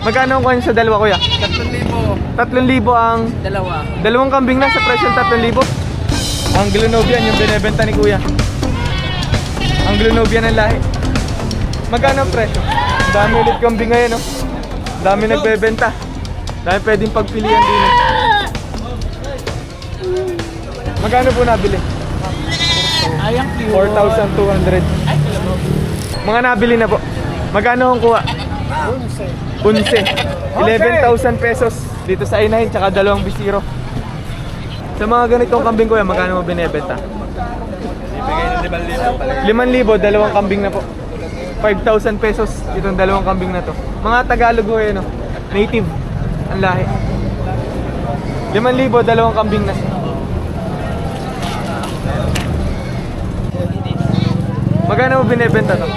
Magkano ang kuha sa dalawa, kuya? 3,000. 3,000 ang Dalawa. dalawang kambing na sa presyo 3,000. Ang Glunovian yung binebenta ni kuya. Ang Glunovian ang lahi. Magkano ang presyo? Dami ulit kambing ngayon, no? Dami nagbebenta. Dami pwedeng pagpilian din. Magkano po nabili? Ayang 4,200. Mga nabili na po. Magkano ang kuha? 11. 11,000 pesos dito sa inahin tsaka dalawang bisiro. Sa mga ganitong kambing kuya, magkano mo binebenta? 5,000, dalawang kambing na po. 5,000 pesos itong dalawang kambing na to. Mga Tagalog ho no? Native ang lahi. 5,000, dalawang kambing na. Magkano mo binebenta to?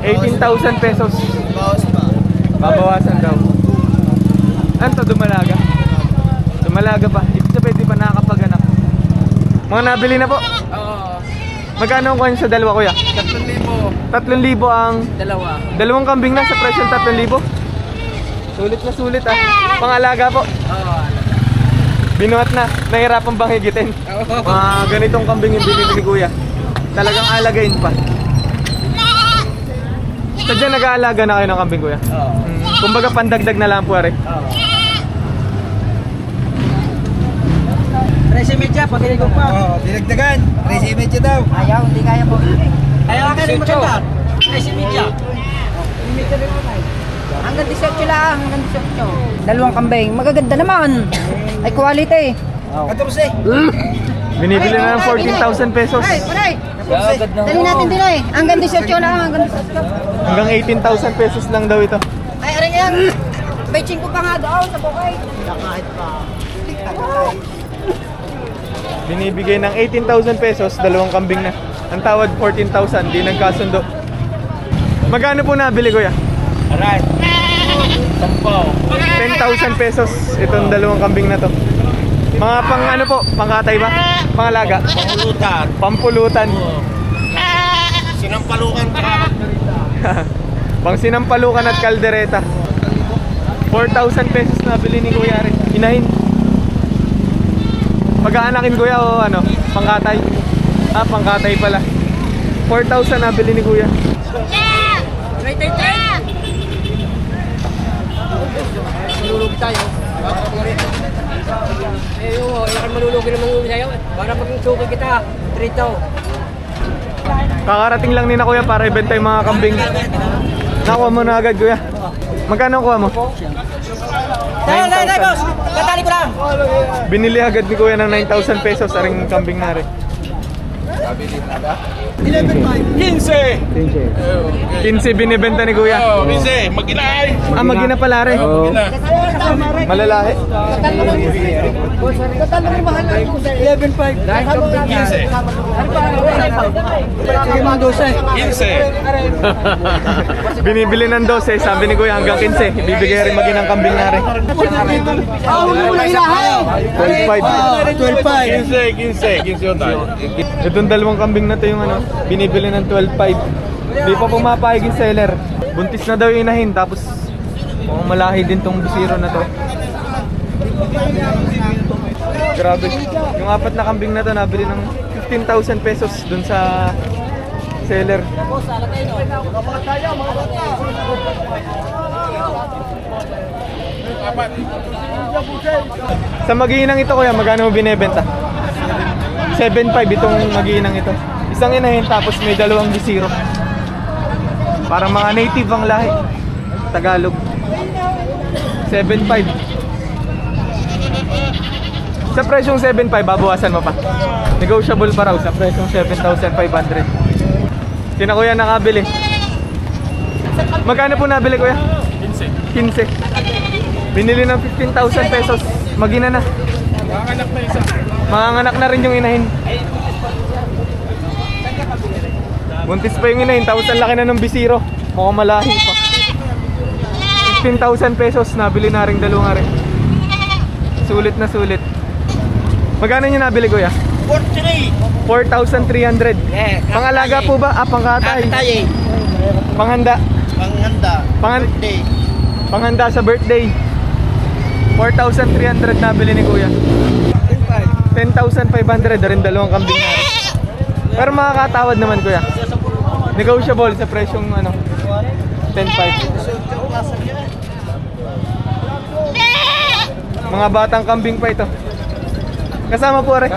18,000 pesos. Bawas pa. Babawasan daw. Ano to, dumalaga? Dumalaga pa. Ibig sabihin di pa nakakapaganak. Mga nabili na po. Oo. Magkano ang kuha sa dalawa, kuya? 3,000. 3,000 ang Dalawa. dalawang kambing na sa presyo 3,000. Sulit na sulit ah. Pangalaga po. Oo. Binuhat na. Nahirapan bang higitin? Mga ganitong kambing yung binili ni kuya. Talagang alagain pa. Sadya nag-aalaga na kayo ng kambing, kuya? Oo. Kumbaga pandagdag na lang po, are. Oo. 13,000, pagkilig ko pa. Oo, dinagdagan. 13 daw. Ayaw, hindi kaya po. Ayaw ka rin maganda. 13,000. Hanggang 18 lang, hanggang 18. Dalawang kambing, magaganda naman. Ay quality. Katapos eh. Binibili na ng 14,000 pesos. Ay, paray. Dali natin din ay. Hanggang 18 lang, hanggang 18. Hanggang 18,000 pesos lang daw ito. Ay, aray yan. May 5 pa nga daw sa bukay. Kahit pa. Binibigay ng 18,000 pesos, dalawang kambing na. Ang tawad 14,000, di nagkasundo. Magkano po nabili, kuya? Aray. Sampaw. 10,000 pesos itong dalawang kambing na to. Mga pang ano po, pangkatay ba? Pangalaga? Pangulutan. Pampulutan. Sinampalukan ka. Pang sinampalukan at kaldereta. 4,000 pesos nabili ni kuya rin. Inahin. Mag-aanakin kuya o ano? Pangkatay? Ah, pangkatay pala. 4,000 nabili ni kuya. Malulugi tayo. Eh, oo, ilan malulugi naman yung sa'yo. Para pag suki kita, trito. Kakarating lang ni na kuya para ibenta yung mga kambing. Nakuha mo na agad kuya. Magkano kuha mo? Dahil, boss! Katali ko lang! Binili agad ni kuya ng 9,000 pesos aring kambing na rin. 15! 15 binibenta ni kuya. Oh, 15! Mag-inay! Ah, magina pala rin. Malalahi. 15! Binibili ng 12, sabi ni kuya hanggang 15. Ibibigay rin maginang kambing na rin. 12,500. 15 yung tayo. Itong dalawang kambing na to yung ano, binibili ng 12,500. Di pa pumapayag yung seller. Buntis na daw yung inahin, tapos mukhang malahi din tong bisiro na to. Grabe. Yung apat na kambing na to nabili ng 15,000 pesos dun sa seller. Sa mag-iinang ito kuya, magkano mo binebenta? 7,500 itong mag-iinang ito. Isang inahin tapos may dalawang bisiro. Parang mga native ang lahi. Tagalog. 7,500. Sa presyong 7,500, babawasan mo pa. Negotiable pa raw sa presyong 7,500. Sina kuya nakabili. Magkano po nabili kuya? 15. Binili ng 15,000 pesos. Magina na. Manganak na isa. Manganganak na rin yung inahin. Buntis pa yung inahin, tapos ang laki na ng bisiro. Mukhang malahi pa. 15,000 pesos, nabili na rin dalawa rin. Sulit na sulit. Magkano nyo nabili kuya? 4,300. Yeah, Pangalaga po ba? Ah, pangkatay. Kakatay eh. Panghanda. Panghanda. Panganda sa birthday. 4,300 nabili ni Kuya. 10,500 na rin dalawang kambing na rin. Pero makakatawad naman Kuya. Negotiable sa presyong 10,500. Mga batang kambing pa ito. Kasama po rin.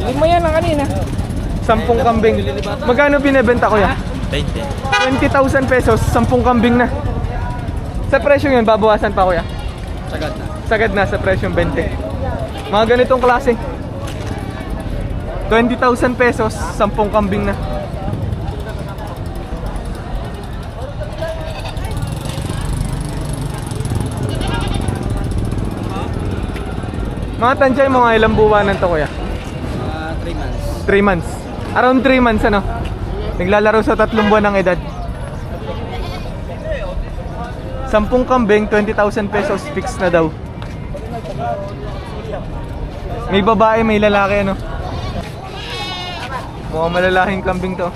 Lima yan lang kanina. 10 kambing. Magkano binebenta Kuya? 20,000 pesos, 10 kambing na. Sa presyo yun, babawasan pa Kuya? Sagad na sa presyong 20. Mga ganitong klase. 20,000 pesos, 10 kambing na. Mga tansya mo mga ilang buwanan to Kuya? 3 months. 3 months. Around 3 months ano? Naglalaro sa 3 buwan ng edad. 10 kambing, 20,000 pesos fixed na daw. May babae, may lalaki ano? Mukhang malalaking kambing to.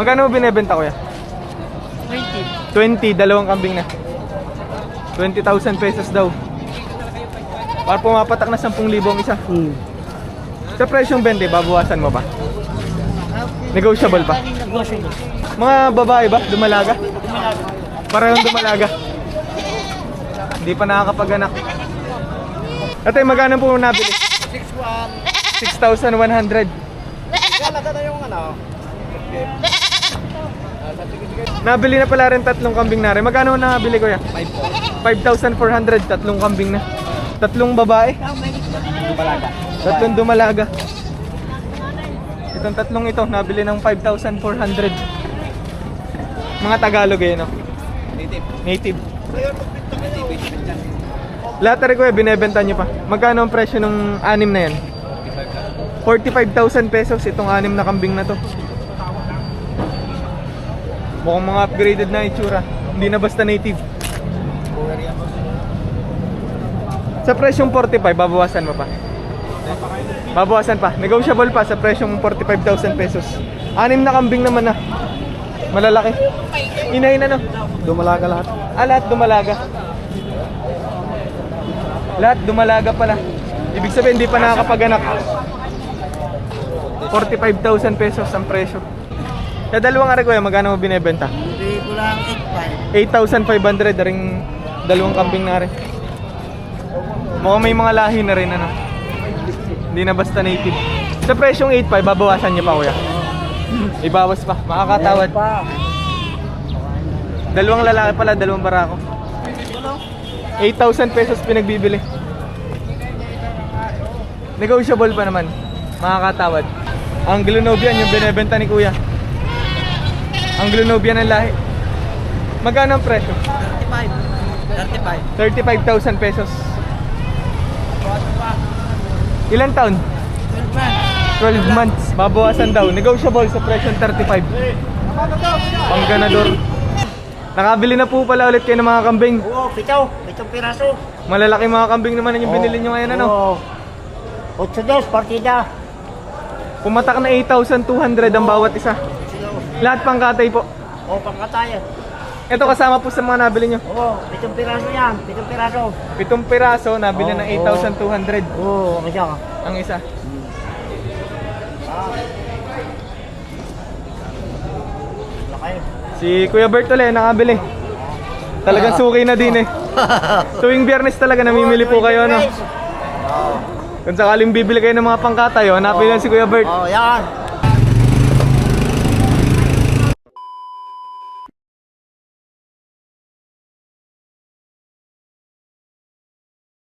Magkano mo binebenta Kuya? 20, dalawang kambing na. 20,000 pesos daw. Para pumapatak na 10,000 ang isa. Sa presyong 20, babawasan mo ba? Negotiable pa? Mga babae ba? Dumalaga? Parehong dumalaga. Hindi pa nakakapag-anak. Ate, magkano po nabili? 6,100. Nabili na pala rin 3 kambing na rin. Magkano nabili Kuya? 5,400, 3 kambing na. 3 babae? 3 dumalaga. Itong 3 ito, nabili ng 5,400. Mga Tagalog eh, no? Native. Lahat rin Kuya, binebenta nyo pa. Magkano ang presyo ng 6 na yan? 45,000 pesos itong 6 na kambing na to. Mukhang mga upgraded na itsura. Hindi na basta native. Sa presyong 45, babawasan mo pa? Babawasan pa. Negotiable pa sa presyong 45,000 pesos. 6 na kambing naman na. Malalaki. Inahin na no? Dumalaga lahat. Lahat dumalaga. Lahat dumalaga pala. Ibig sabihin hindi pa nakakapag-anak. 45,000 pesos ang presyo. Sa dalawang ari Kuya, magkano mo binebenta? Hindi ko lang 8,500 na rin dalawang kambing na rin. Mukhang may mga lahi na rin ano. Hindi na basta native. Sa presyong 8,500, babawasan niyo pa Kuya. Ibawas pa, makakatawad. Dalawang lalaki pala, dalawang barako. 8,000 pesos pinagbibili. Negotiable pa naman, makakatawad. Anglo-Nubian yung binebenta ni Kuya. Anglo-Nubian ang lahi. Magkano ang presyo? 35,000 pesos. Ilang taon? 12 months. Babawasan daw. Negotiable sa presyo 35. Pang ganador. Nakabili na po pala ulit kayo ng mga kambing. Oo, 7 piraso. Malalaki mga kambing naman yung binili nyo ngayon ano? Oo. 8 partida. Pumatak na 8,200 ang bawat isa. Lahat pang katay po. Oo, pangkataya. Ito kasama po sa mga nabili nyo. Oo, 7 piraso yan. 7 piraso. 7 piraso, nabili ng 8,200 Oo, ano siya? ang isa. Laki. Si Kuya Bert ulit, nakabili. Talagang suki na din eh. Tuwing Biyernes talaga namimili po kayo, no? Kung sakaling bibili kayo ng mga pangkatay, hanapin lang si Kuya Bert. Oo, yan.